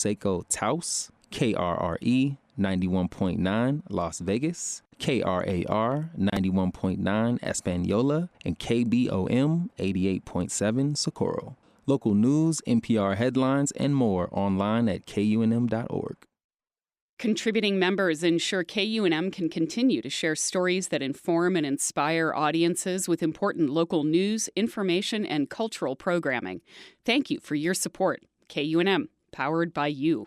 Seco Taos, KRRE 91.9 Las Vegas, KRAR 91.9 Española, and KBOM 88.7 Socorro. Local news, NPR headlines, and more online at KUNM.org. Contributing members ensure KUNM can continue to share stories that inform and inspire audiences with important local news, information, and cultural programming. Thank you for your support. KUNM, powered by you.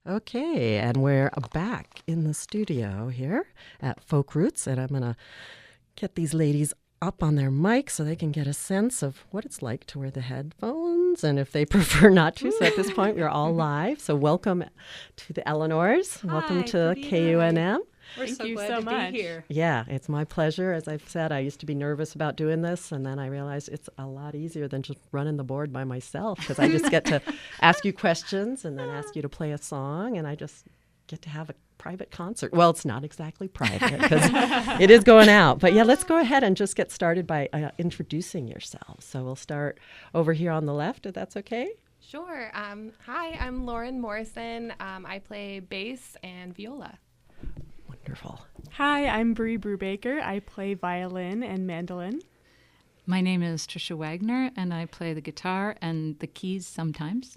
Okay, and we're back in the studio here at Folk Roots, and I'm going to get these ladies up on their mic so they can get a sense of what it's like to wear the headphones, and if they prefer not to. So at this point, we're all live. So welcome to the Eleanors. Hi, welcome to Perdita. KUNM. We're Thank so you glad so to much. be here. Yeah, it's my pleasure. As I've said, I used to be nervous about doing this, and then I realized it's a lot easier than just running the board by myself, because I just get to ask you questions and then ask you to play a song, and I just get to have a private concert. Well, it's not exactly private because it is going out. But yeah, let's go ahead and just get started by introducing yourselves. So we'll start over here on the left, if that's okay. Sure. Hi, I'm Lauren Morrison. I play bass and viola. Wonderful. Hi, I'm Bree Brubaker. I play violin and mandolin. My name is Trisha Wagner, and I play the guitar and the keys sometimes.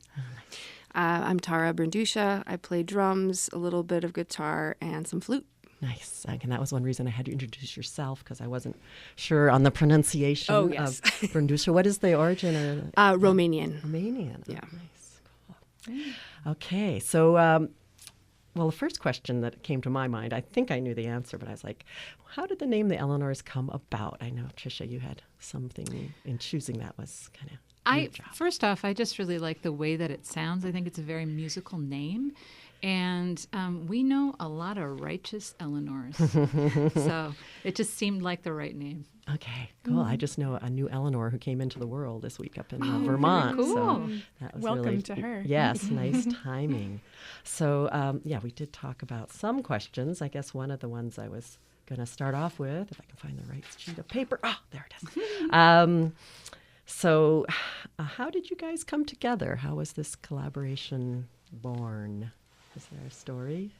I'm Tara Brandusha. I play drums, a little bit of guitar, and some flute. Nice. And that was one reason I had to introduce yourself, because I wasn't sure on the pronunciation Oh, yes. of Brandusha. What is the origin? Romanian. Romanian. Yeah. Oh, nice. Cool. Okay. So, well, the first question that came to my mind, I think I knew the answer, but I was like, how did the name the Eleanors come about? I know, Trisha, you had something in choosing that was kind of... First off, I just really like the way that it sounds. I think it's a very musical name. And we know a lot of righteous Eleanors. So it just seemed like the right name. Okay, cool. I just know a new Eleanor who came into the world this week up in Vermont. Cool. So that was Welcome really, to her. Yes, nice timing. So, yeah, we did talk about some questions. I guess one of the ones I was going to start off with, if I can find the right sheet of paper. Oh, there it is. So how did you guys come together? How was this collaboration born? Is there a story?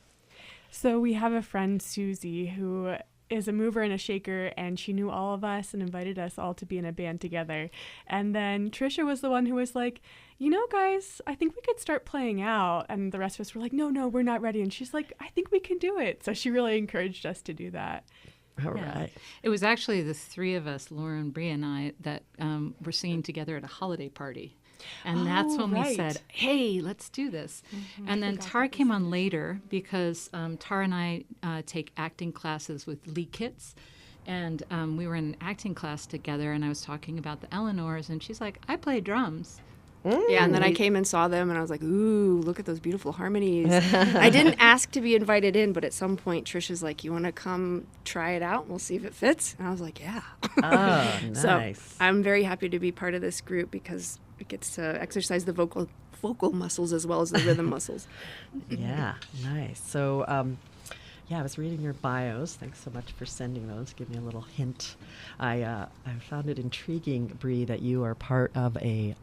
So we have a friend, Susie, who is a mover and a shaker, and she knew all of us and invited us all to be in a band together. And then Trisha was the one who was like, you know, guys, I think we could start playing out. And the rest of us were like, no, we're not ready. And she's like, I think we can do it. So she really encouraged us to do that. All right. It was actually the three of us, Lauren, Bree, and I, that were singing together at a holiday party. And that's when we said, hey, let's do this. And then Tara came on later because Tara and I take acting classes with Lee Kitts. And we were in an acting class together, and I was talking about the Eleanors, and she's like, I play drums. Yeah, and then I came and saw them, and I was like, ooh, look at those beautiful harmonies. I didn't ask to be invited in, but at some point, Trisha's like, you want to come try it out? We'll see if it fits. And I was like, yeah. Oh, nice. So I'm very happy to be part of this group because it gets to exercise the vocal muscles as well as the rhythm muscles. Yeah, nice. So, yeah, I was reading your bios. Thanks so much for sending those. Give me a little hint. I found it intriguing, Bree, that you are part of a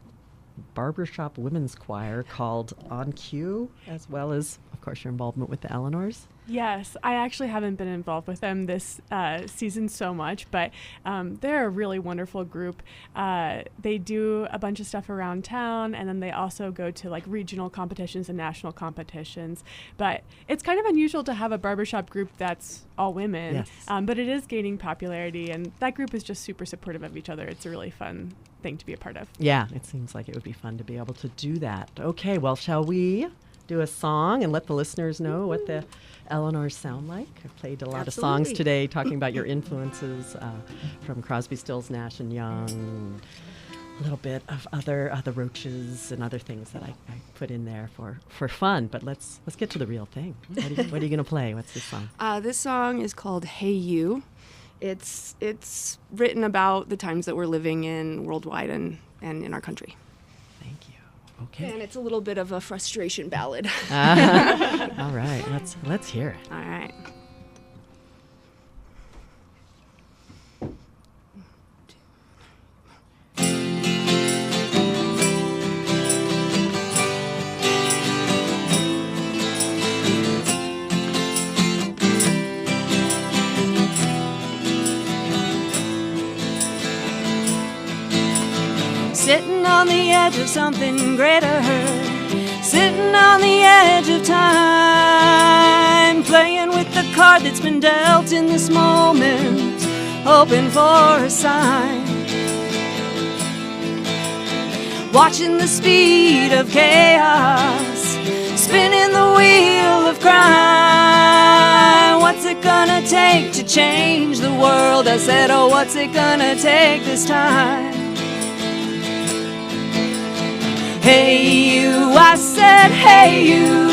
barbershop women's choir called On Cue, as well as, of course, your involvement with the Eleanors. Yes, I actually haven't been involved with them this season so much, but they're a really wonderful group. They do a bunch of stuff around town, and then they also go to like regional competitions and national competitions. But it's kind of unusual to have a barbershop group that's all women, Yes. But it is gaining popularity, and that group is just super supportive of each other. It's a really fun thing to be a part of. Yeah, it seems like it would be fun to be able to do that. Okay, well, shall we do a song and let the listeners know what the Eleanors sound like? I've played a lot of songs today talking about your influences from Crosby, Stills, Nash and Young, a little bit of other Roaches and other things that I put in there for fun. But let's get to the real thing. What are you going to play? What's this song? This song is called Hey You. It's written about the times that we're living in worldwide and in our country. Thank you. Okay. And it's a little bit of a frustration ballad. All right, let's hear it. All right. on the edge of something greater, sitting on the edge of time, playing with the card that's been dealt in this moment, hoping for a sign. Watching the speed of chaos, spinning the wheel of crime. What's it gonna take to change the world? I said, oh, what's it gonna take this time? Hey you, I said, hey you,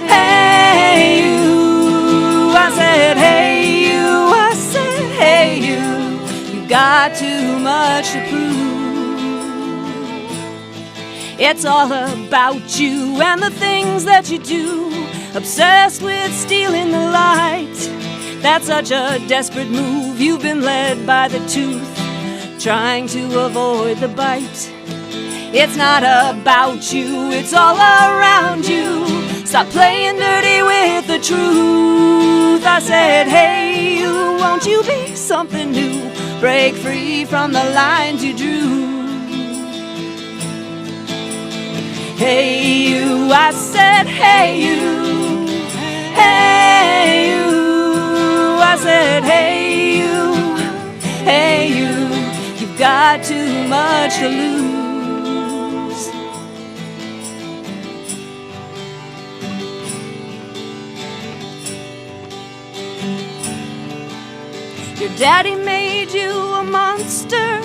hey you. I said, hey you, I said, hey you. You got too much to prove. It's all about you and the things that you do, obsessed with stealing the light. That's such a desperate move. You've been led by the tooth, trying to avoid the bite. It's not about you, it's all around you. Stop playing dirty with the truth. I said, hey you, won't you be something new? Break free from the lines you drew. Hey you, I said, hey you, hey you. I said, hey you, hey you. You've got too much to lose. Your daddy made you a monster,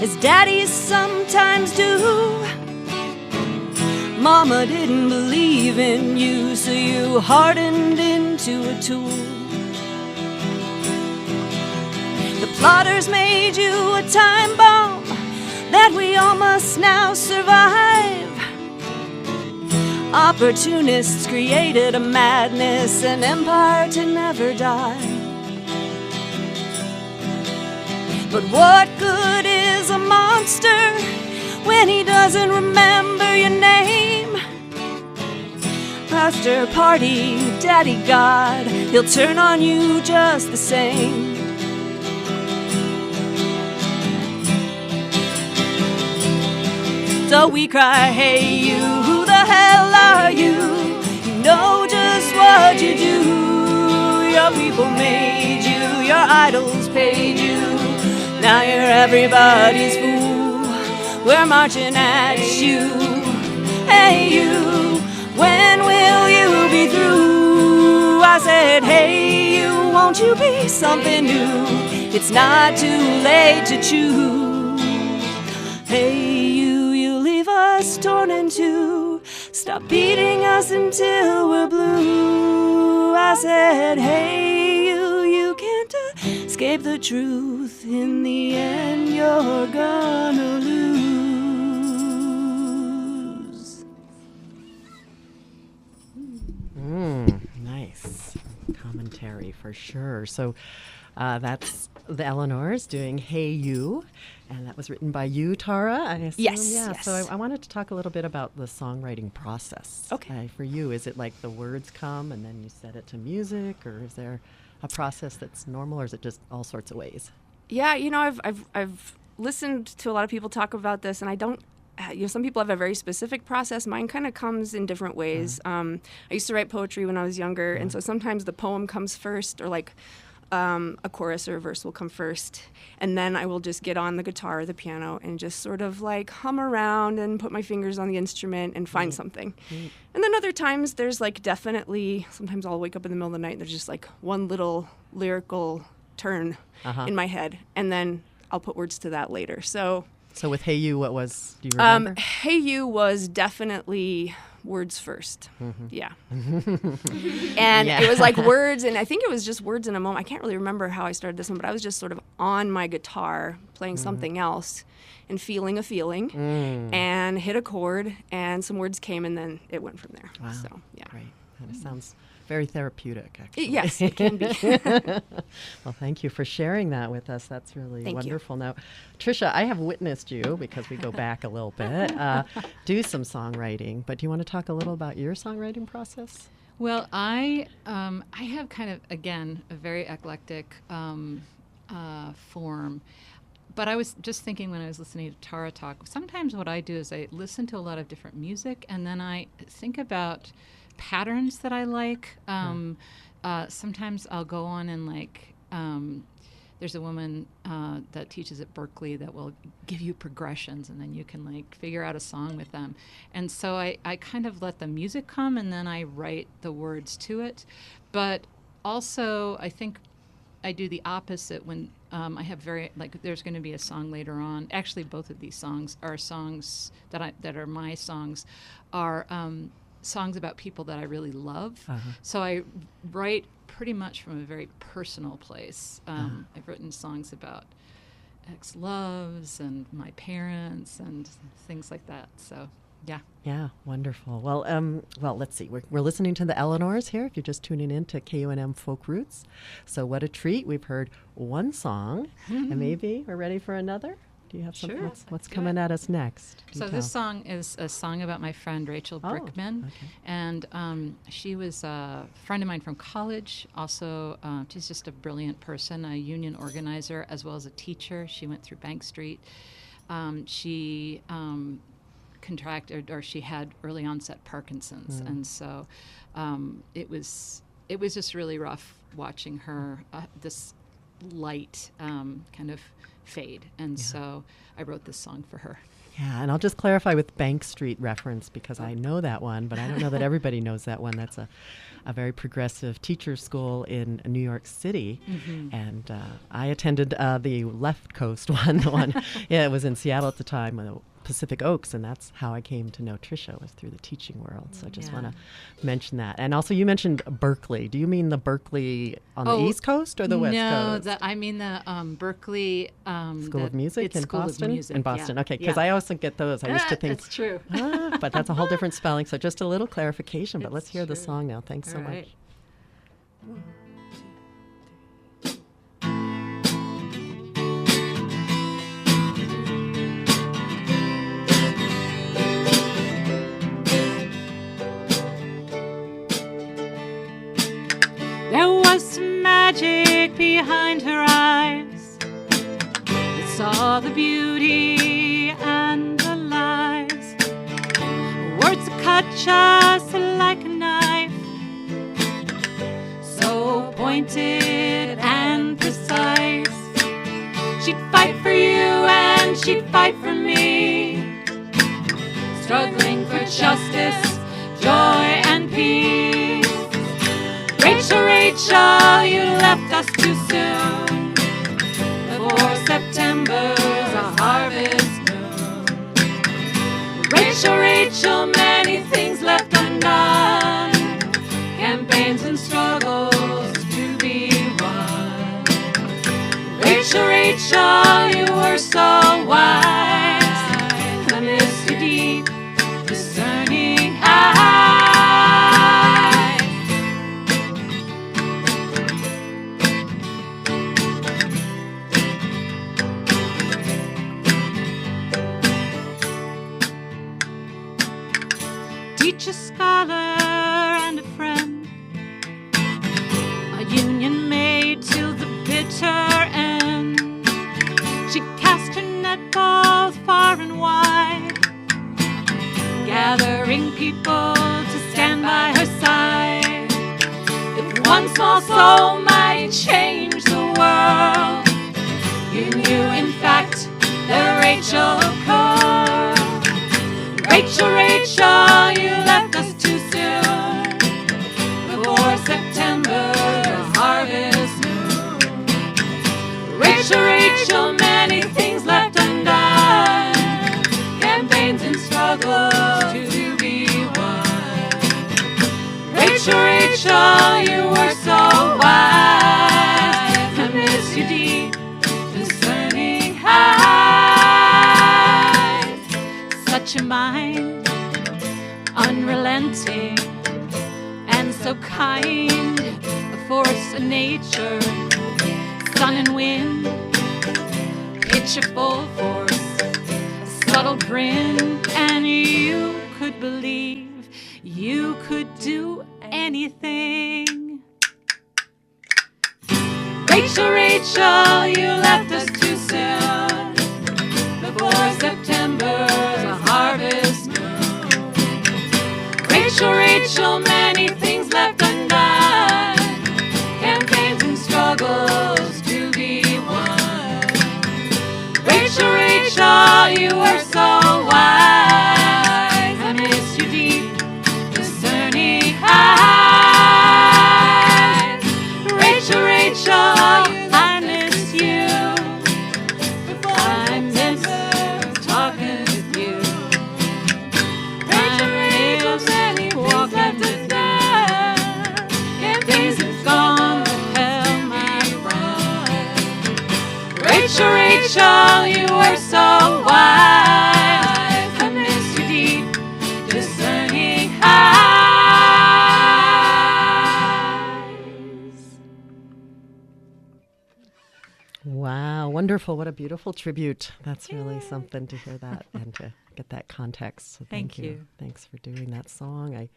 as daddies sometimes do. Mama didn't believe in you, so you hardened into a tool. The plotters made you a time bomb that we all must now survive. Opportunists created a madness, an empire to never die. But what good is a monster when he doesn't remember your name? Pastor, party, daddy, God, he'll turn on you just the same. So we cry, hey you, who the hell are you? You know just what you do. Your people made you, your idols paid you. Now you're everybody's fool. We're marching at you. Hey you, when will you be through? I said, hey you, won't you be something new? It's not too late to choose. Hey you, you leave us torn in two. Stop beating us until we're blue. I said, hey you, you can't escape the truth. In the end, you're gonna lose. Nice commentary for sure. So that's the Eleanors doing Hey You, and that was written by you, Tara, I assume? Yes. Yeah, Yes. so I wanted to talk a little bit about the songwriting process. Okay. For you, is it like the words come and then you set it to music, or is there a process that's normal, or is it just all sorts of ways? Yeah, you know, I've listened to a lot of people talk about this, and I don't. You know, some people have a very specific process. Mine kind of comes in different ways. I used to write poetry when I was younger, and so sometimes the poem comes first, or like a chorus or a verse will come first, and then I will just get on the guitar or the piano and just sort of like hum around and put my fingers on the instrument and find something. And then other times there's like definitely, sometimes I'll wake up in the middle of the night and there's just like one little lyrical turn in my head, and then I'll put words to that later. So with Hey You, what was, do you remember? Hey You was definitely words first. Yeah. And it was like words, and I think it was just words in a moment. I can't really remember how I started this one, but I was just sort of on my guitar playing something else and feeling a feeling and hit a chord, and some words came, and then it went from there. Wow. So, yeah. Great. And it sounds very therapeutic, actually. Yes, it can be. Well, thank you for sharing that with us. That's really Thank you. wonderful. Now, Tricia, I have witnessed you, because we go back a little bit, do some songwriting. But do you want to talk a little about your songwriting process? Well, I have kind of, again, a very eclectic form. but I was just thinking when I was listening to Tara talk, sometimes what I do is I listen to a lot of different music, and then I think about patterns that I like. Sometimes I'll go on and there's a woman that teaches at Berkeley that will give you progressions, and then you can figure out a song with them. And so I kind of let the music come, and then I write the words to it. But also I think I do the opposite when I have there's going to be a song later on. Actually, both of these songs are songs that are my songs, are songs about people that I really love. So I write pretty much from a very personal place. I've written songs about ex-loves and my parents and things like that. So, yeah. Yeah, wonderful. Well, let's see. We're listening to the Eleanors here, if you're just tuning in to KUNM Folk Roots. So what a treat. We've heard one song, and maybe we're ready for another. Do you have something? Sure. What's coming at us next? So this song is a song about my friend Rachel Brickman, and she was a friend of mine from college. Also, she's just a brilliant person, a union organizer as well as a teacher. She went through Bank Street. She contracted, or she had early onset Parkinson's, and so it was just really rough watching her this light kind of fade, and so I wrote this song for her. Yeah, and I'll just clarify with Bank Street reference, because I know that one, but I don't know that everybody knows that one. That's a very progressive teacher school in New York City, and I attended the left coast one. It was in Seattle at the time, Pacific Oaks, and that's how I came to know Tricia, was through the teaching world. So I just want to mention that. And also, you mentioned Berkeley. Do you mean the Berkeley on the East Coast or the West Coast? No, I mean the Berkeley School of Music in Boston. In Boston, yeah. okay. Because I always get those. I used to think that's true. But that's a whole different spelling. So just a little clarification. But let's hear the song now. Thanks so much. There was some magic behind her eyes that saw the beauty and the lies. Words that cut just like a knife, so pointed and precise. She'd fight for you and she'd fight for me, struggling for justice, joy, and peace. Rachel, Rachel, you left us too soon, before September's a harvest moon. Rachel, Rachel, many things left undone, campaigns and struggles to be won. Rachel, Rachel, you were so wise, I miss your deep, discerning eyes. Teacher, scholar, and a friend, a union made till the bitter end. She cast her net both far and wide, gathering people to stand by her side. If one small soul might change the world, you knew in fact that Rachel could. Rachel, Rachel, you left us too soon, before September, the harvest moon. Rachel, Rachel, many things left undone, campaigns and struggles to be won. Rachel, Rachel, you were so wise, I miss your deep, discerning eyes. Such a mind, unrelenting and so kind, a force of nature, sun and wind, pitch of full force, a subtle grin, and you could believe you could do anything. Rachel, Rachel, you left us too soon, before September's a harvest moon. Rachel, Rachel, many things left undone, campaigns and struggles to be won. Rachel, Rachel, you were so wise. I miss your deep, discerning eyes. Rachel, Rachel, I miss you. I miss talking with you. Rachel, Rachel, many walk into death. Campaigns have gone to hell, my friend. Rachel, Rachel, you were so wise. I miss your deep, discerning eyes. Wow, wonderful. What a beautiful tribute. That's really something to hear that and to get that context. So Thank you. Thanks for doing that song. I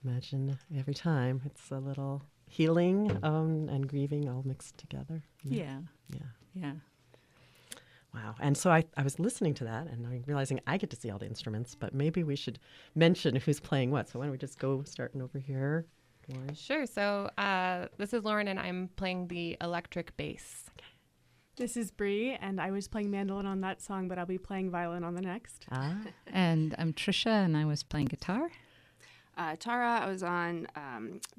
imagine every time it's a little healing and grieving all mixed together. Yeah. Yeah. Yeah. Wow. And so I was listening to that and I'm realizing I get to see all the instruments, but maybe we should mention who's playing what. So why don't we just go starting over here? Lauren? Sure. So this is Lauren, and I'm playing the electric bass. This is Bree, and I was playing mandolin on that song, but I'll be playing violin on the next. And I'm Trisha, and I was playing guitar. Tara, I was on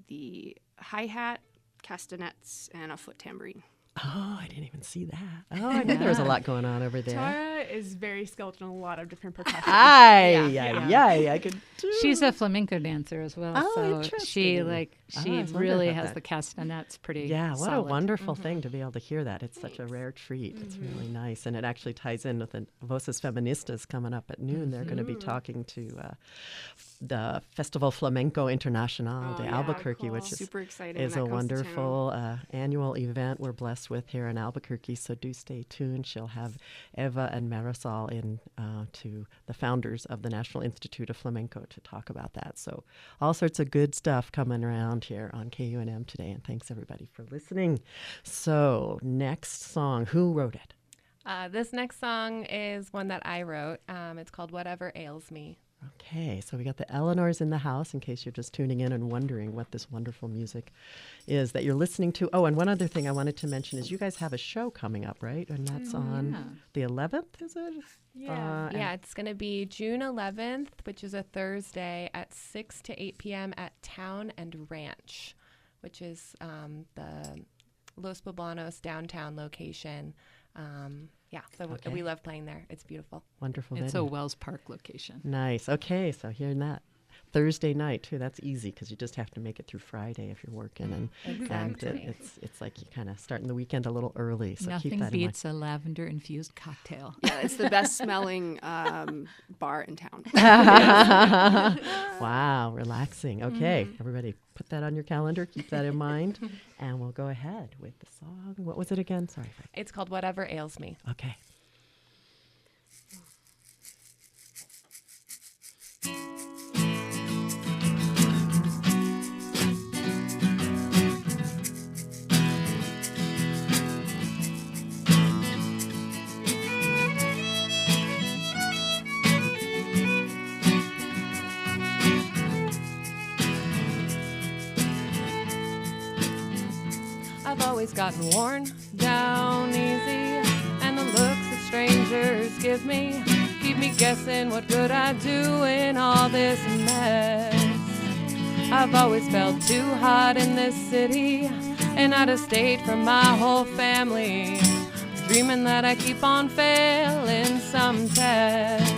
the hi-hat, castanets, and a foot tambourine. Oh, I didn't even see that. Oh, I knew there was a lot going on over there. Tara is very skilled in a lot of different percussion. I could do. She's a flamenco dancer as well. Oh, so interesting. she I really wondered about has that. the castanets pretty Yeah, what a solid. wonderful thing to be able to hear that. It's such a rare treat. It's really nice. And it actually ties in with the Voces Feministas coming up at noon. They're going to be talking to the Festival Flamenco Internacional de Albuquerque, cool. which Super exciting. is when a that comes to town. wonderful annual event we're blessed with here in Albuquerque. So do stay tuned. She'll have Eva and Marisol in to the founders of the National Institute of Flamenco to talk about that. So all sorts of good stuff coming around here on KUNM today. And thanks everybody for listening. So next song, who wrote it? This next song is one that I wrote. It's called Whatever Ails Me. Okay, so we got the Eleanors in the house, in case you're just tuning in and wondering what this wonderful music is that you're listening to. Oh, and one other thing I wanted to mention is you guys have a show coming up, right? And that's on the 11th, is it? Yeah, it's going to be June 11th, which is a Thursday at 6 to 8 p.m. at Town and Ranch, which is the Los Poblanos downtown location. We love playing there. It's beautiful. Wonderful. It's venue. a Wells Park location. Nice. Okay, so hearing that. Thursday night, too, that's easy because you just have to make it through Friday if you're working. And Exactly. it's like you kind of starting the weekend a little early. So Nothing keep that beats a lavender-infused cocktail. Yeah, it's the best smelling bar in town. in mind. Wow, relaxing. Okay, everybody put that on your calendar. Keep that in mind. And we'll go ahead with the song. What was it again? Sorry. It's called Whatever Ails Me. Okay. I've always gotten worn down easy, and the looks that strangers give me keep me guessing what good I do in all this mess. I've always felt too hot in this city and out of state from my whole family, dreaming that I keep on failing some test.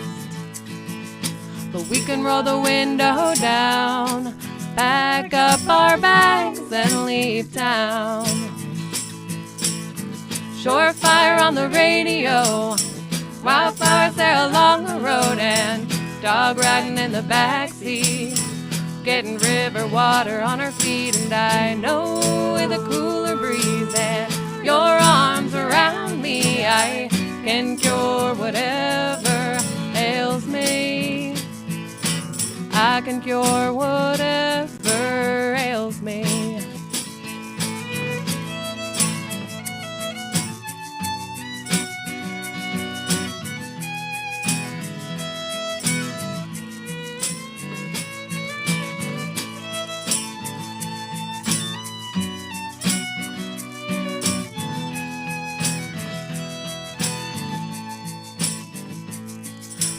But we can roll the window down, pack up our bags and leave town. Shore fire on the radio, wildflowers there along the road, and dog riding in the backseat, getting river water on our feet. And I know with a cooler breeze and your arms around me, I can cure whatever ails me. I can cure whatever ails me.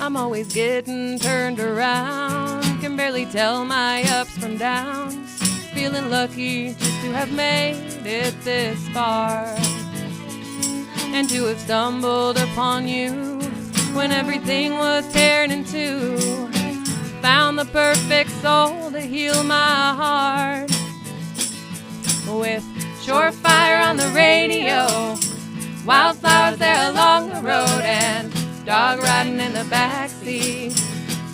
I'm always getting turned around, can barely tell my ups from downs. Feeling lucky just to have made it this far, and to have stumbled upon you when everything was tearing in two. Found the perfect soul to heal my heart, with Surefire on the radio, wildflowers there along the road, and dog riding in the backseat,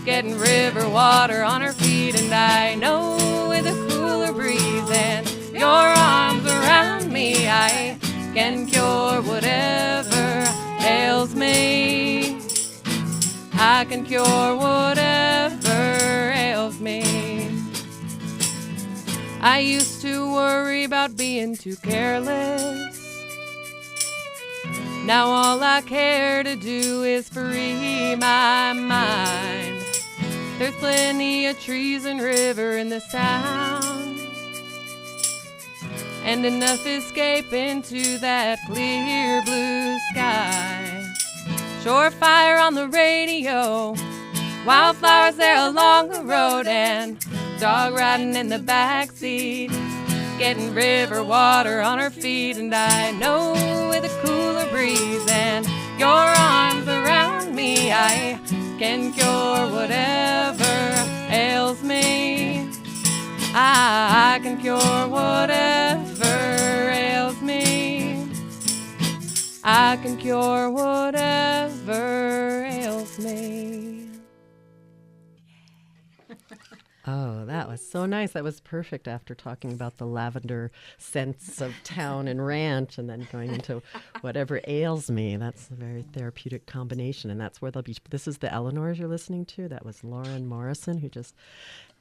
getting river water on her feet. And I know with a cooler breeze and your arms around me, I can cure whatever ails me. I can cure whatever ails me. I used to worry about being too careless. Now all I care to do is free my mind. There's plenty of trees and river in this town, and enough escape into that clear blue sky. Surefire on the radio, wildflowers there along the road, and dog riding in the backseat, getting river water on her feet. And I know with a cooler breeze and your arms around me, I can cure whatever ails me. I can cure whatever ails me. I can cure whatever ails me. Oh, that was so nice. That was perfect after talking about the lavender scents of town and ranch, and then going into whatever ails me. That's a very therapeutic combination, and that's where they'll be. This is the Eleanors you're listening to. That was Lauren Morrison, who just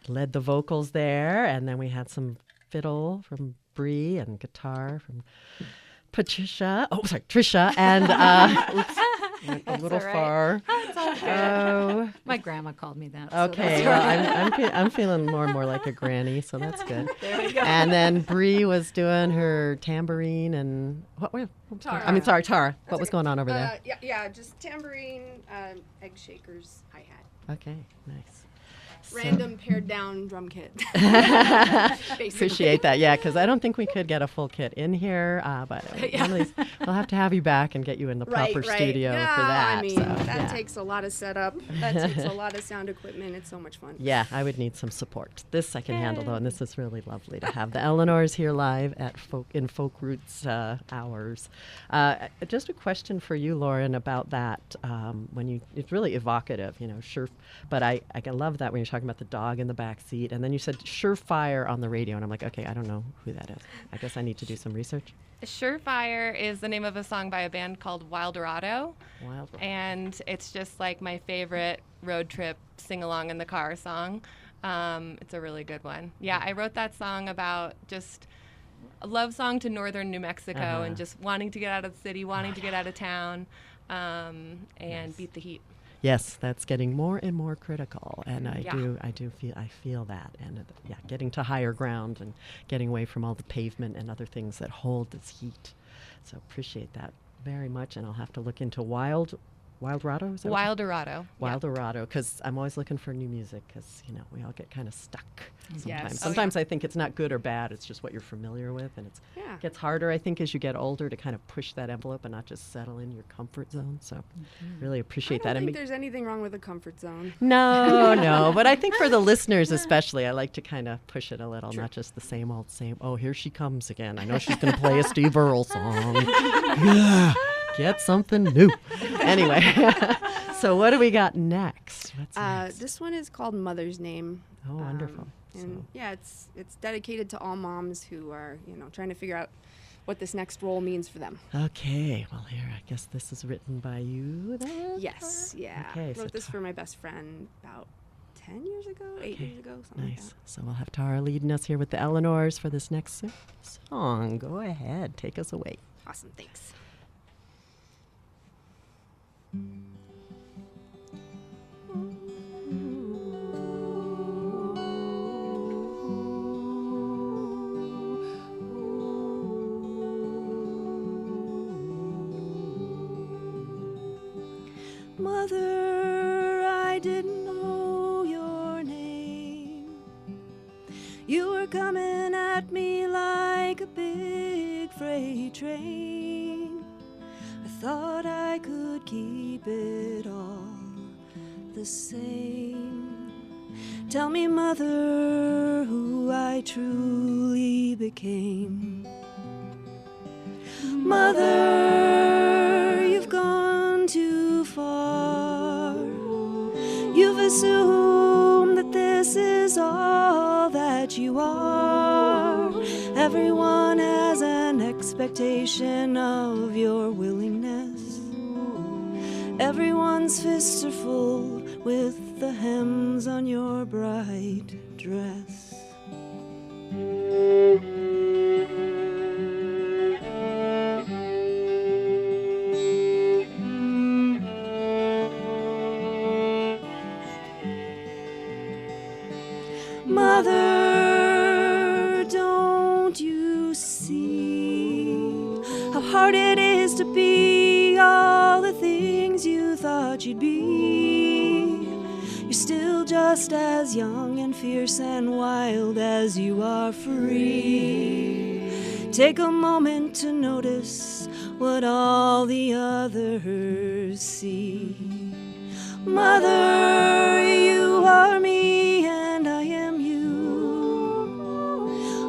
led the vocals there, and then we had some fiddle from Bree and guitar from Trisha, and went a little far. Oh, my grandma called me that. Okay, So well, I'm feeling more and more like a granny, so that's good. There we go. And then Bree was doing her tambourine and Tara. What was going on over there? Yeah, just tambourine, egg shakers, hi-hat. Okay, nice. Random pared down drum kit. Appreciate that, yeah, because I don't think we could get a full kit in here, but one of these, we'll have to have you back and get you in the proper studio for that. I mean, that takes a lot of setup. That takes a lot of sound equipment. It's so much fun. Yeah, I would need some support. This I can handle, though, and this is really lovely to have the Eleanors here live at Folk Roots Hours. Just a question for you, Lauren, about that. It's really evocative, sure, but I love that when you're talking about the dog in the back seat, and then you said Surefire on the radio, and I'm like, okay, I don't know who that is. I guess I need to do some research. Surefire is the name of a song by a band called Wildorado. And it's just like my favorite road trip sing-along in the car song. It's a really good one. Yeah, I wrote that song about just a love song to northern New Mexico and just wanting to get out of the city, wanting to get out of town, and beat the heat. Yes, that's getting more and more critical, and I feel that, and getting to higher ground and getting away from all the pavement and other things that hold this heat. So appreciate that very much, and I'll have to look into Wildorado. Is that Wildorado, because I'm always looking for new music, because we all get kind of stuck sometimes. Yes. Sometimes I think it's not good or bad; it's just what you're familiar with, and it gets harder, I think, as you get older to kind of push that envelope and not just settle in your comfort zone. So, really appreciate that. I don't think there's anything wrong with a comfort zone. No, but I think for the listeners especially, I like to kind of push it a little, not just the same old same. Oh, here she comes again. I know she's going to play a Steve Earle song. Yeah. Get something new. Anyway, so what do we got next? What's next? This one is called Mother's Name. Oh, wonderful. And it's dedicated to all moms who are, trying to figure out what this next role means for them. Okay. Well, here, I guess this is written by you then? Yes, yeah. Okay, I wrote this for my best friend about 10 years ago, 8 years ago, something like that. So we'll have Tara leading us here with the Eleanors for this next song. Go ahead. Take us away. Awesome. Thanks. Mother, You were coming at me like a big freight train. I thought I could keep it all the same. Tell me, mother, who I truly became. Mother, you've gone too far. You've assumed that this is all that you are. Everyone has an expectation of your willingness. Everyone's fists are full with the hems on your bright dress. Mother, don't you see how hard it is to be all the things you thought you'd be? You're still just as young and fierce and wild as you are free. Take a moment to notice what all the others see. Mother, you are me and I am you.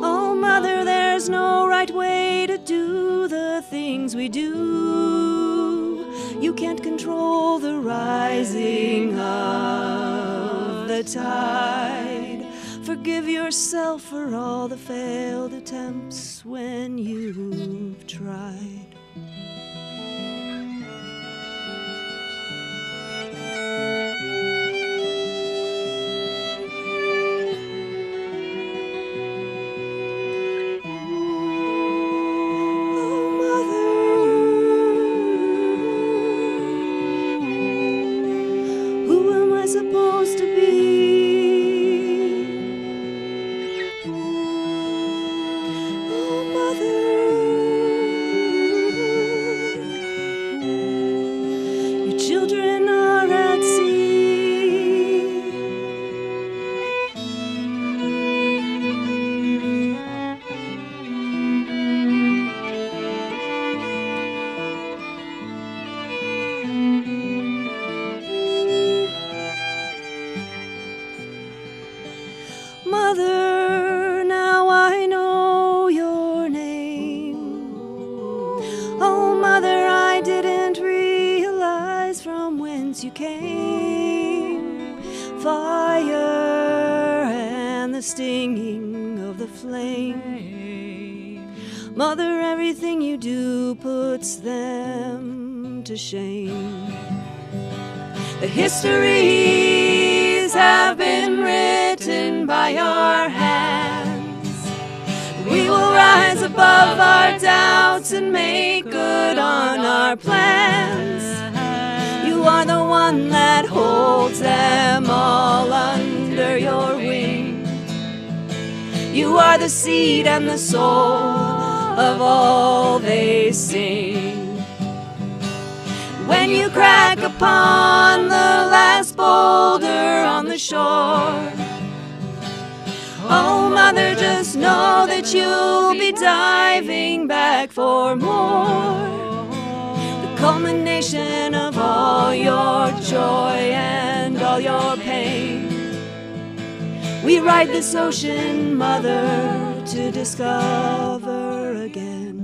Oh, Mother, there's no right way to do the things we do. You can't control the rising of the tide. Forgive yourself for all the failed attempts when you've tried. Supposed to be. Oh, Mother, your children are at sea. Mother, now I know your name. Oh, Mother, I didn't realize from whence you came. Fire and the stinging of the flame. Mother, everything you do puts them to shame. The histories have been written by your hands. We will rise above our doubts and make good on our plans. You are the one that holds them all under your wing. You are the seed and the soul of all they sing. When you crack upon the last boulder on the shore, oh, Mother, just know that you'll be diving back for more. The culmination of all your joy and all your pain. We ride this ocean, Mother, to discover again.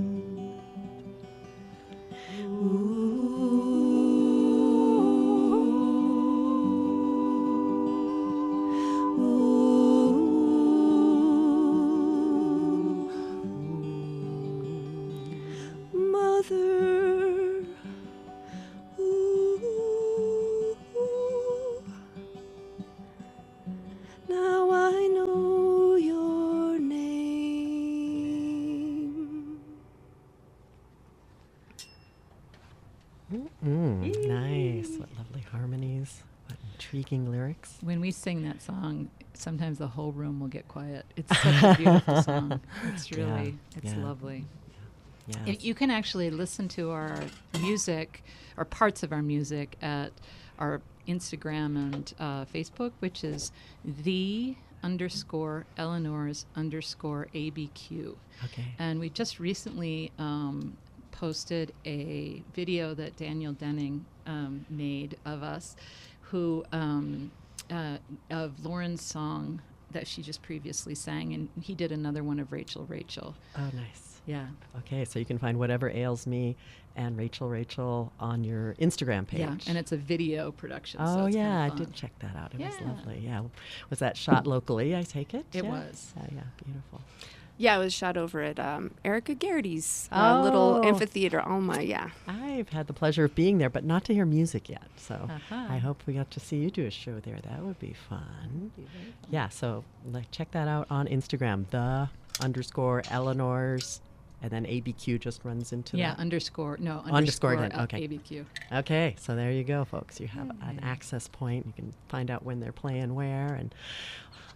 Now I know your name. Nice. What lovely harmonies. What intriguing lyrics. When we sing that song, sometimes the whole room will get quiet. It's such a beautiful song. It's really, it's lovely. Yes. You can actually listen to our music, or parts of our music, at our Instagram and Facebook, which is the Eleanors ABQ. Okay. And we just recently posted a video that Daniel Denning made of us, of Lauren's song that she just previously sang, and he did another one of Rachel. Oh, nice. Yeah. Okay, so you can find Whatever Ails Me and Rachel on your Instagram page. Yeah, and it's a video production. Oh, so it's yeah, kind I of fun. did check that out. It was Yeah. lovely. Yeah. Was that shot locally, I take it? It Yeah? was. Yeah, beautiful. Yeah, it was shot over at Erica Garrity's Oh. little amphitheater, Alma, yeah. I've had the pleasure of being there, but not to hear music yet. So Uh-huh. I hope we got to see you do a show there. That would be fun. Yeah, so check that out on Instagram, _Eleanors, and then ABQ just runs into Yeah, that. underscore then, okay. ABQ. Okay, so there you go, folks. You have an access point. You can find out when they're playing where and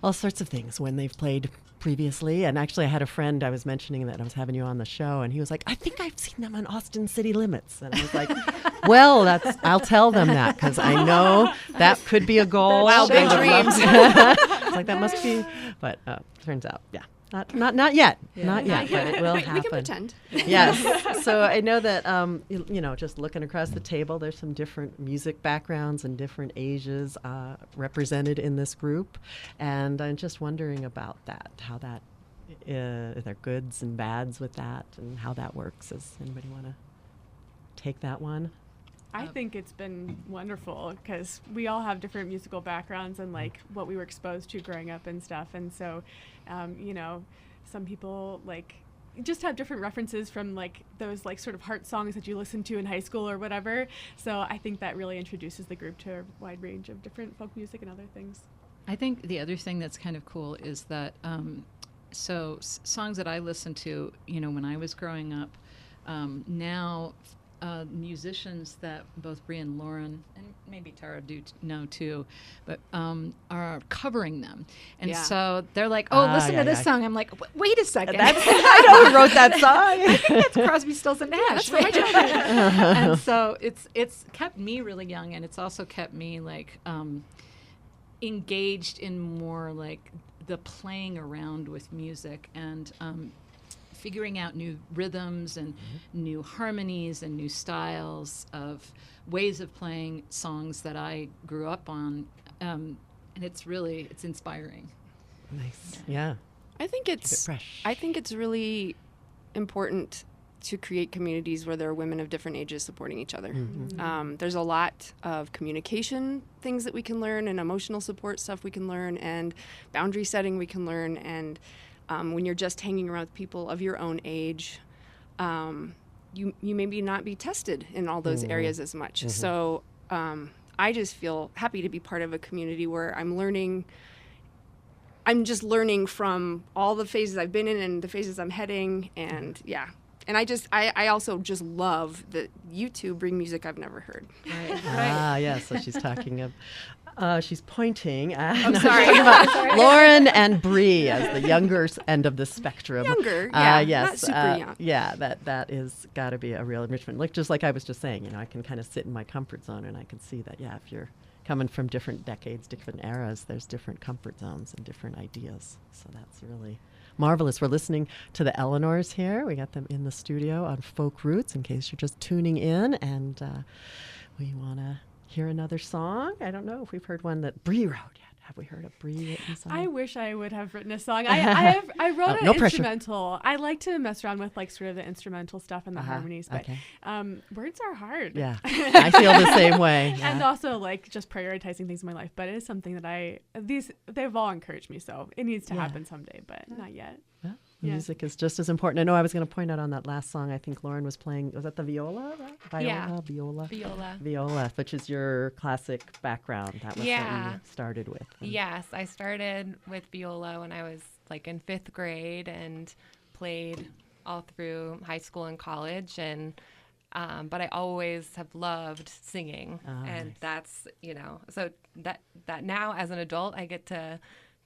all sorts of things when they've played previously. And actually, I had a friend, I was mentioning that I was having you on the show, and he was like, I think I've seen them on Austin City Limits. And I was like, well, I'll tell them that, because I know that could be a goal. Wow, They big would love dreams. to- It's like, that must be, but turns out, yeah. Not yet. Yeah. Not yet, Not yet. but it will We happen. can pretend. Yes. So I know that, just looking across the table, there's some different music backgrounds and different ages represented in this group. And I'm just wondering about that, how that, are there goods and bads with that, and how that works. Does anybody want to take that one? I think it's been wonderful because we all have different musical backgrounds and like what we were exposed to growing up and stuff. And so, some people like just have different references from like those like sort of heart songs that you listen to in high school or whatever. So I think that really introduces the group to a wide range of different folk music and other things. I think the other thing that's kind of cool is that songs that I listened to, when I was growing up, now musicians that both Brie and Lauren, and maybe Tara do know too, but are covering them. And Yeah. so they're like, oh, listen to this song. I'm like, wait a second. I know who wrote that song. I think that's Crosby, Stills, and Nash. That's from my childhood. And so it's kept me really young, and it's also kept me like engaged in more like the playing around with music and figuring out new rhythms and new harmonies and new styles of ways of playing songs that I grew up on, and it's inspiring. Nice. Yeah. I think Keep it fresh. I think it's really important to create communities where there are women of different ages supporting each other. There's a lot of communication things that we can learn, and emotional support stuff we can learn, and boundary setting we can learn, and when you're just hanging around with people of your own age, you maybe not be tested in all those areas as much. So I just feel happy to be part of a community where I'm just learning from all the phases I've been in and the phases I'm heading, and yeah. And I also just love that you two bring music I've never heard. Yeah, so she's talking of, she's pointing at I'm sorry. Lauren and Bree as the younger end of the spectrum. Younger, yeah, yes, not super young. Yeah, that is got to be a real enrichment. Like I was just saying, I can kind of sit in my comfort zone, and I can see that, yeah, if you're coming from different decades, different eras, there's different comfort zones and different ideas. So that's really marvelous. We're listening to the Eleanors here. We got them in the studio on Folk Roots, in case you're just tuning in, and we want to hear another song. I don't know if we've heard one that Bree wrote yet. Have we heard a Bree written song? I wish I would have written a song. I wrote an no pressure. instrumental. I like to mess around with like sort of the instrumental stuff and the harmonies, but okay. Words are hard. Yeah, I feel the same way. Yeah. And also like just prioritizing things in my life. But it is something that they've all encouraged me, so it needs to happen someday, but not yet. Yeah. Yeah. Music is just as important. I know I was going to point out on that last song, I think Lauren was playing, was that the viola? Right? Yeah. Viola, which is your classic background. That was what you started with. Yes, I started with viola when I was like in 5th grade and played all through high school and college, and but I always have loved singing, and nice. that's so that now as an adult I get to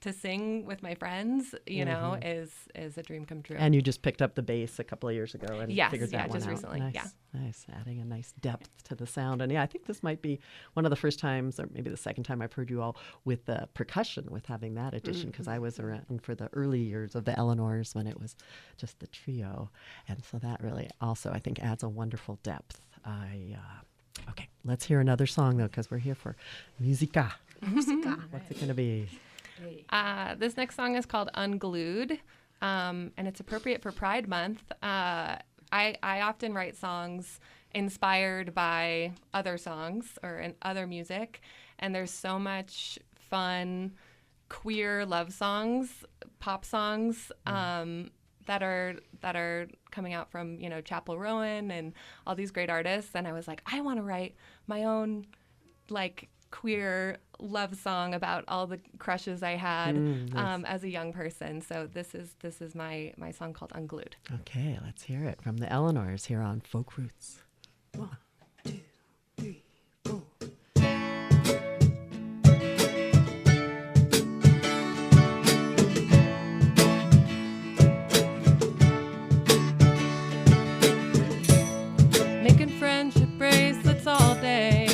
to sing with my friends, you know, is a dream come true. And you just picked up the bass a couple of years ago and figured that one just out. recently. Nice, Yeah. nice. Adding a nice depth to the sound. And I think this might be one of the first times, or maybe the second time I've heard you all with the percussion, with having that addition, because I was around for the early years of the Eleanors when it was just the trio. And so that really also, I think, adds a wonderful depth. Okay, let's hear another song, though, because we're here for Musica. What's it going to be? This next song is called Unglued, and it's appropriate for Pride Month. I often write songs inspired by other songs or other music, and there's so much fun queer love songs, pop songs, that are coming out from, you know, Chapel Rowan and all these great artists. And I was like, I want to write my own like queer love song about all the crushes I had as a young person. So this is my song called Unglued. Okay, let's hear it from the Eleanors here on Folk Roots. 1, 2, 3, 4. Making friendship bracelets all day,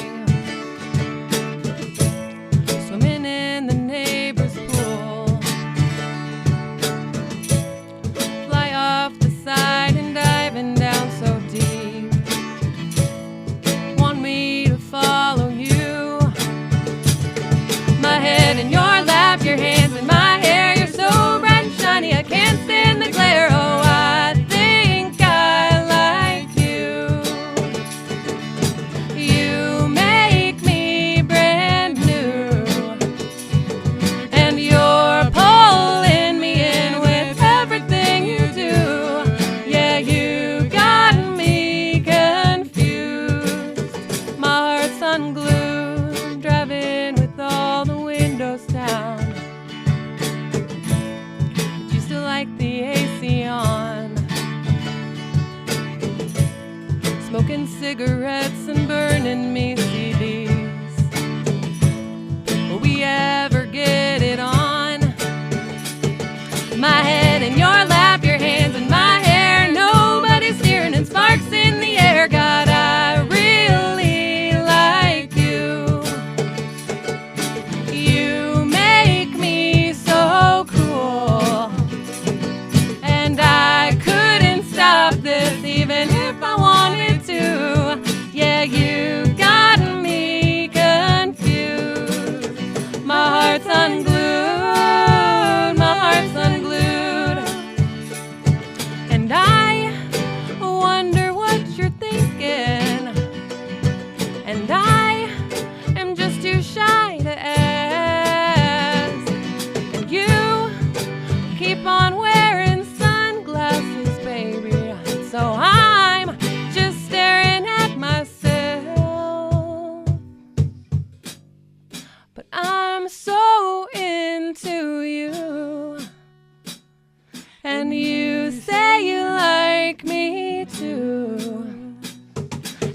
swimming in the neighbor's pool, fly off the side and diving down so deep, want me to follow you, my head in your lap, your hands in my hair, you're so bright and shiny, I can't stand the glare, oh I think I like you, you make me brand new, and you're pulling me in with everything you do, yeah you got me confused, my heart's unglued, driving with all the windows down, but you still like the AC on, smoking cigarettes and burning me CDs, will we ever get it on, my head in your lap, your hands in my hair, nobody's steering and sparks in the air, God I really like you, you make me so cool, and I couldn't stop this even if I wanted to, yeah you got me confused, my heart's unglued, my heart's unglued, and I wonder what you're thinking, and I am just too shy to ask, and you keep on wearing sunglasses, baby, so I'm just staring at myself, but I'm so into you, and you say you like me too,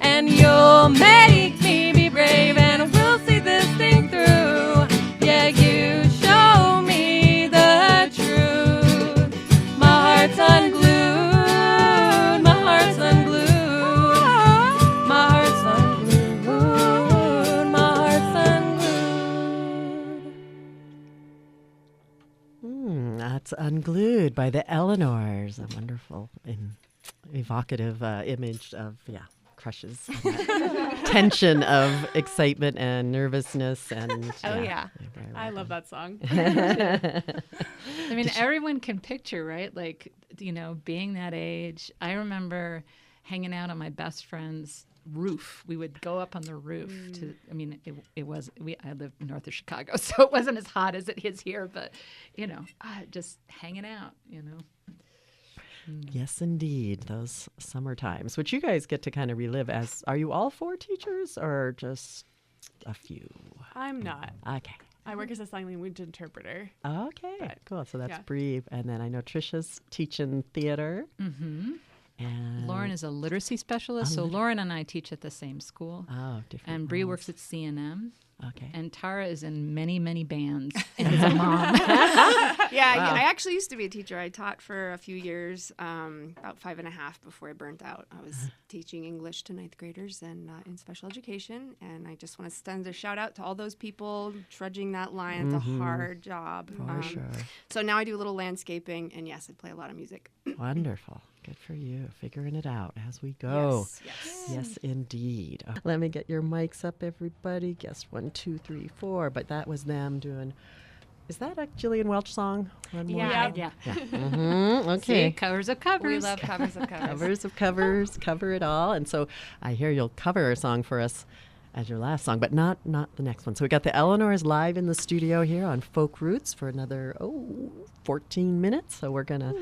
and you'll make me be brave, and we'll see this thing through, yeah you show me the truth, my heart's unglued, my heart's unglued, my heart's unglued, my heart's unglued. That's Unglued by the Eleanors, a wonderful and evocative image of, crushes, tension of excitement and nervousness. And Oh, yeah. very I well love that song. I mean, everyone can picture, right? Like, you know, being that age. I remember hanging out on my best friend's roof. We would go up on the roof to, I mean, I lived north of Chicago, so it wasn't as hot as it is here, but, you know, just hanging out, you know. Yes, indeed. Those summer times, which you guys get to kind of relive as, are you all 4 teachers or just a few? I'm not. Okay. I work as a sign language interpreter. Okay, But, cool. So that's yeah. Bree. And then I know Trisha's teaching theater. Mm-hmm. And Lauren is a literacy specialist, so Lauren and I teach at the same school. Oh, different. And Bree roles. works at CNM. Okay. And Tara is in many, many bands and is a mom. I actually used to be a teacher. I taught for a few years, about 5.5 before I burnt out. I was teaching English to 9th graders and in special education. And I just want to send a shout out to all those people trudging that line. It's a hard job. For sure. So now I do a little landscaping, and yes, I play a lot of music. Wonderful. Good for you. Figuring it out as we go. Yes, indeed. Let me get your mics up, everybody. Guess 1, 2, 3, 4. But that was them doing. Is that a Jillian Welch song? One more? Yeah. Okay. See, covers of covers. We love covers of covers. Covers of covers. Cover it all. And so I hear you'll cover a song for us as your last song, but not the next one. So we got the Eleanors live in the studio here on Folk Roots for another 14 minutes. So we're going to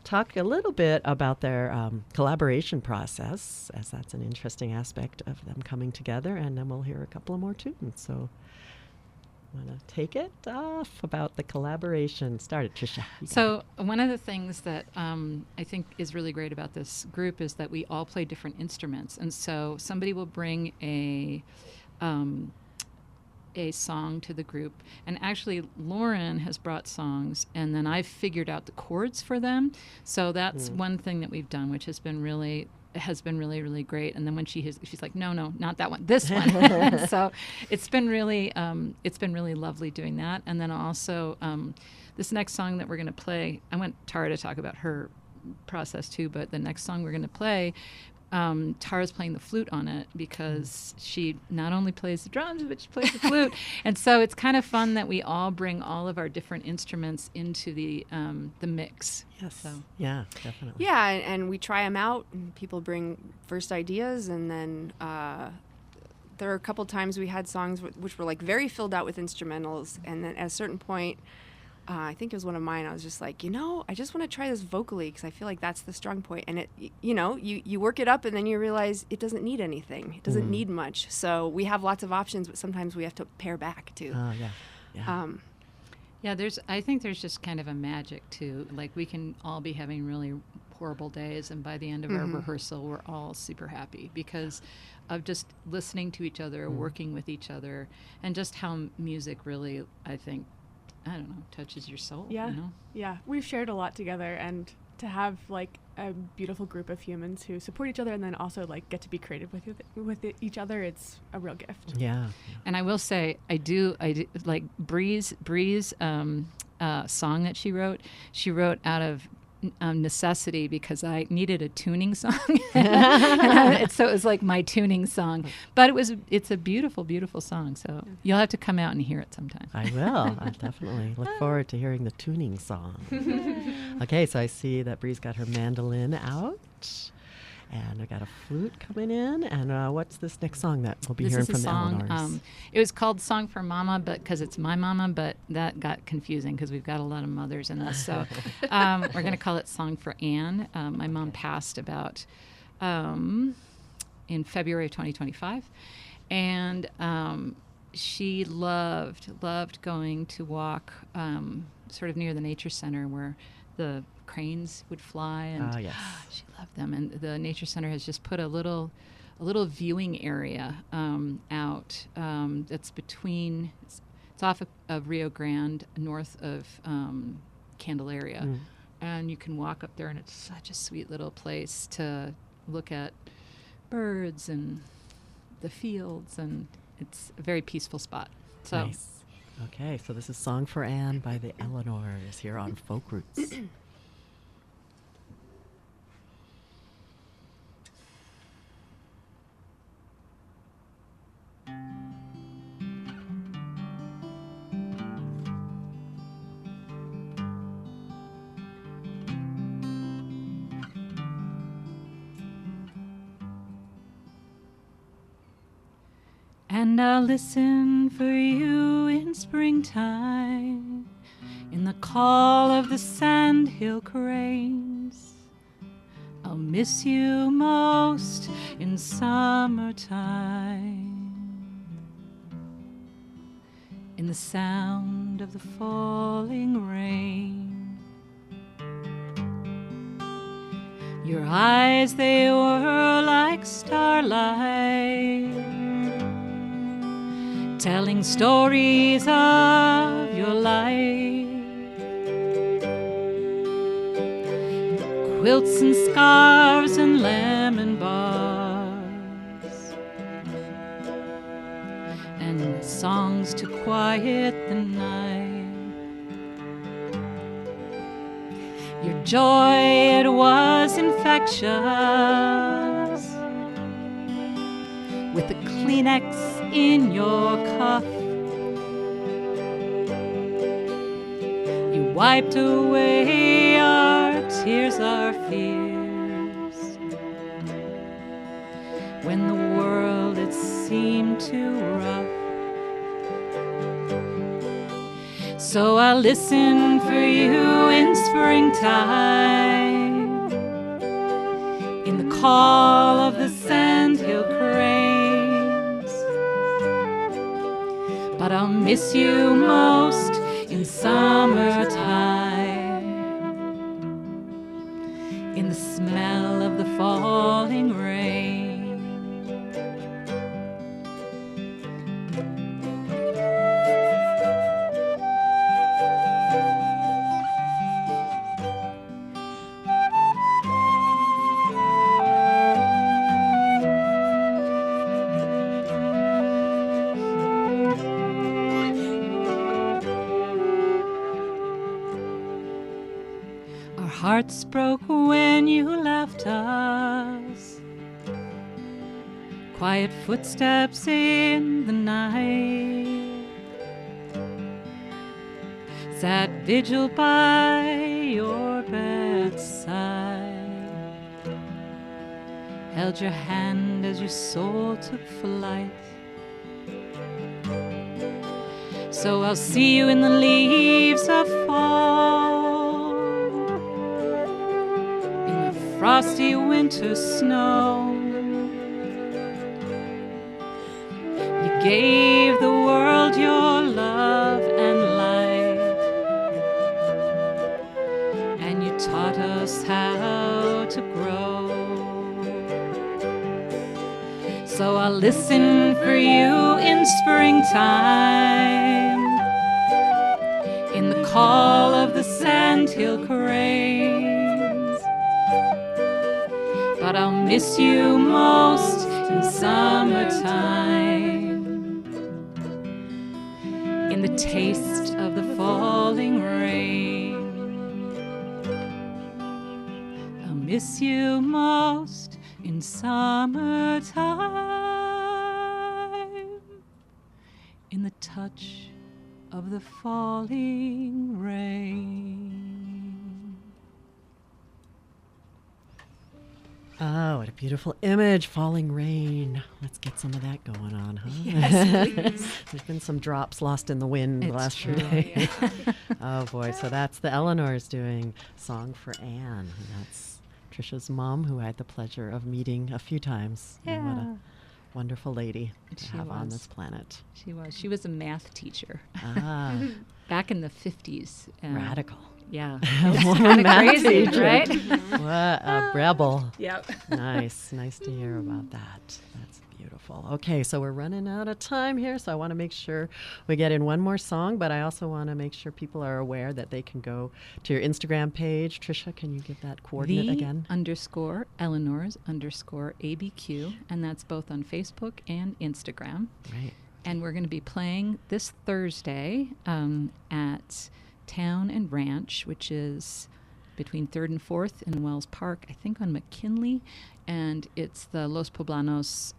talk a little bit about their collaboration process, as that's an interesting aspect of them coming together, and then we'll hear a couple of more tunes. So want to take it off about the collaboration. Start it, Tricia. So one of the things that I think is really great about this group is that we all play different instruments. And so somebody will bring a song to the group. And actually, Lauren has brought songs, and then I've figured out the chords for them. So that's one thing that we've done, which has been really really great. And then when she's like, no, not that one, this one. So it's been really lovely doing that. And then also this next song that we're going to play, I want Tara to talk about her process too, but the next song we're going to play, Tara's playing the flute on it because she not only plays the drums, but she plays the flute. And so it's kind of fun that we all bring all of our different instruments into the mix. Yes. So. Yeah, definitely. Yeah, and we try them out, and people bring first ideas, and then there are a couple times we had songs which were like very filled out with instrumentals, and then at a certain point, I think it was one of mine, I was just like, I just want to try this vocally because I feel like that's the strong point. And it, you work it up and then you realize it doesn't need anything. It doesn't need much. So we have lots of options, but sometimes we have to pare back too. Oh, yeah. I think there's just kind of a magic too. Like we can all be having really horrible days, and by the end of our rehearsal, we're all super happy because of just listening to each other, working with each other, and just how music really, I think, touches your soul. Yeah. Yeah. We've shared a lot together, and to have like a beautiful group of humans who support each other and then also like get to be creative with each other, it's a real gift. Yeah. And I will say, I do like Bree's song that she wrote out of necessity because I needed a tuning song. So it was like my tuning song, but it's a beautiful, beautiful song. So you'll have to come out and hear it sometime. I will. I definitely look forward to hearing the tuning song. Okay, so I see that Bree's got her mandolin out, and I got a flute coming in. And what's this next song that we'll be hearing from the Eleanors? It was called Song for Mama, but because it's my mama, but that got confusing because we've got a lot of mothers in this. So we're going to call it Song for Anne. My mom passed about in February of 2025. And she loved going to walk sort of near the nature center where the cranes would fly, and she loved them. And the nature center has just put a little viewing area out that's between it's off of Rio Grande, north of Candelaria, and you can walk up there, and it's such a sweet little place to look at birds and the fields, and it's a very peaceful spot. So nice. Okay, so this is Song for Anne by the Eleanors here on Folk Roots. And I'll listen for you in springtime, in the call of the sandhill cranes. I'll miss you most in summertime, in the sound of the falling rain. Your eyes, they were like starlight, telling stories of your life. Quilts and scarves and lemon bars, and songs to quiet the night. Your joy, it was infectious, with the Kleenex in your cuff. You wiped away our tears, our fears, when the world, it seemed too rough. So I'll listen for you in springtime, in the call of the sandhill cranes. But I'll miss you most in summertime, in the smell of the falling rain. Hearts broke when you left us, quiet footsteps in the night, sat vigil by your bedside, held your hand as your soul took flight. So I'll see you in the leaves of fall, frosty winter snow. You gave the world your love and life, and you taught us how to grow. So I'll listen for you in springtime, in the call of the sandhill cranes. But I'll miss you most in summertime, in the taste of the falling rain. I'll miss you most in summertime, in the touch of the falling rain. Oh, what a beautiful image, falling rain. Let's get some of that going on, huh? Yes, please. There's been some drops lost in the wind the last few true, days. Oh, boy. So that's the Eleanors doing Song for Anne. And that's Trisha's mom, who I had the pleasure of meeting a few times. Yeah. And what a wonderful lady to She have on was. this planet. She was. She was a math teacher. Ah, Back in the 50s. radical. Yeah. Woman math Crazy, teacher. right? What a rebel. Yep. Nice to hear about that. That's beautiful. Okay, so we're running out of time here, so I want to make sure we get in one more song, but I also want to make sure people are aware that they can go to your Instagram page. Trisha, can you give that coordinate again? _Eleanors _ABQ, and that's both on Facebook and Instagram. Right. And we're going to be playing this Thursday at Town and Ranch, which is between 3rd and 4th in Wells Park, I think on McKinley, and it's the Los Poblanos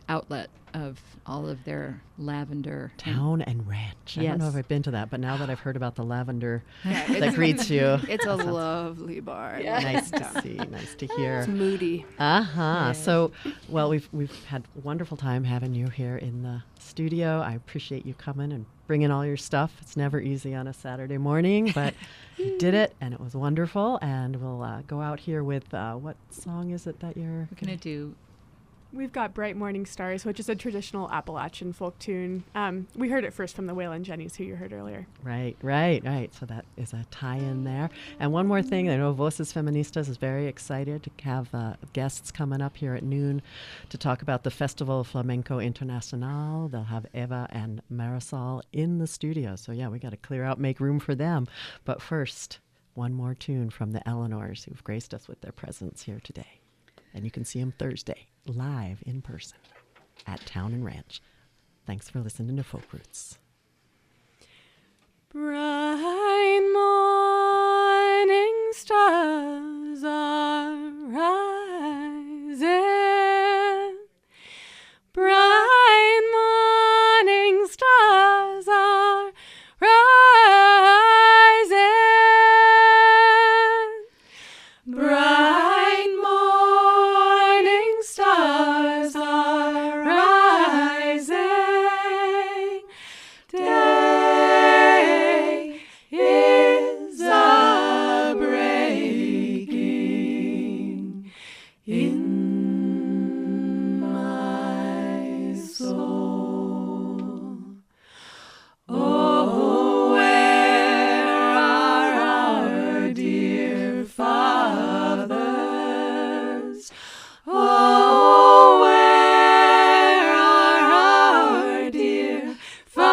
outlet of all of their lavender. Town and Ranch. I don't know if I've been to that, but now that I've heard about the lavender that greets you. It's a lovely bar. Yeah. Nice to see, nice to hear. It's moody. Yes. So, well, we've had a wonderful time having you here in the studio. I appreciate you coming and bringing all your stuff. It's never easy on a Saturday morning, but you did it, and it was wonderful. And we'll go out here with what song is it that you're We're going to do We've got Bright Morning Stars, which is a traditional Appalachian folk tune. We heard it first from the Waylon Jennings, who you heard earlier. Right. So that is a tie-in there. And one more thing, I know Voces Feministas is very excited to have guests coming up here at noon to talk about the Festival Flamenco Internacional. They'll have Eva and Marisol in the studio. So yeah, we got to clear out, make room for them. But first, one more tune from the Eleanors, who've graced us with their presence here today. And you can see them Thursday, live in person at Town and Ranch. Thanks for listening to Folk Roots. Bright morning stars are rising. Bright morning stars are rising. Bright morning stars are rising. Day is a-breaking in my soul. Oh, where are our dear fathers? Oh, where are our dear fathers?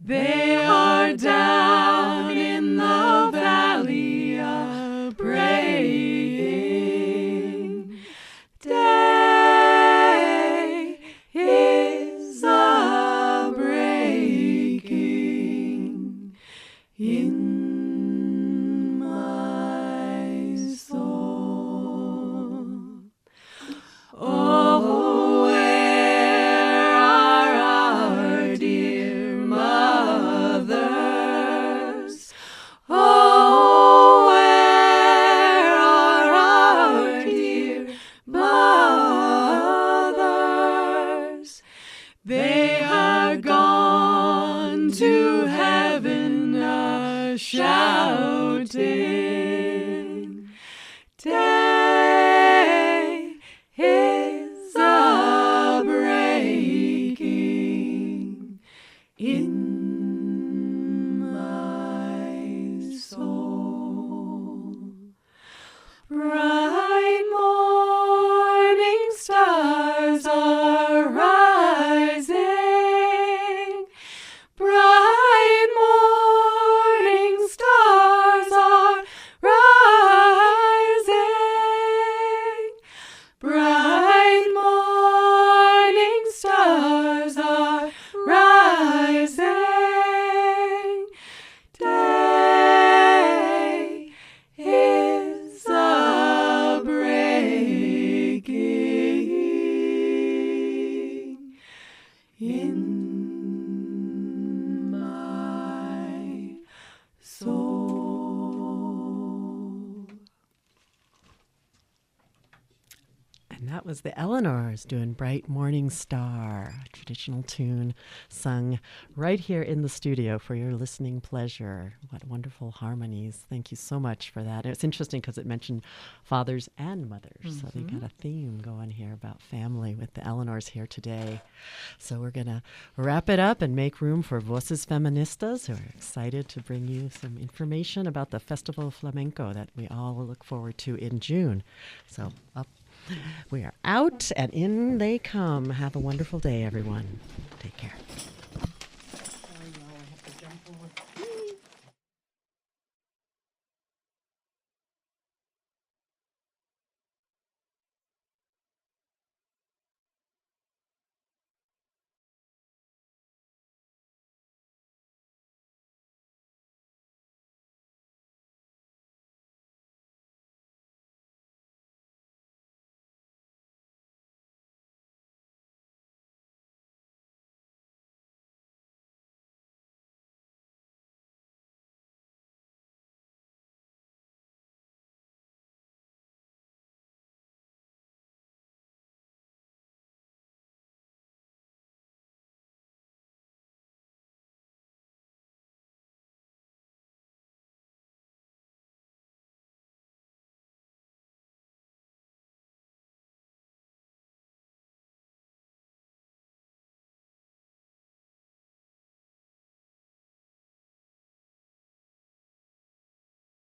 They are down in the valley a-praying. Day is a-breaking in my soul. Oh, where are our dear mothers? Oh, where are our dear mothers? They are gone to heaven a-shouting. Day is a-breaking in my soul. Bright morning stars are rising. Bright morning stars are rising. Bright morning stars are rising. Day is a-breaking in my soul. And that was the Eleanors doing Bright Morning Star, a traditional tune sung right here in the studio for your listening pleasure. What wonderful harmonies. Thank you so much for that. And it's interesting because it mentioned fathers and mothers. So they got a theme going here about family with the Eleanors here today. So we're going to wrap it up and make room for Voces Feministas, who are excited to bring you some information about the Festival of Flamenco that we all look forward to in June. So up. We are out and in they come. Have a wonderful day, everyone. Take care.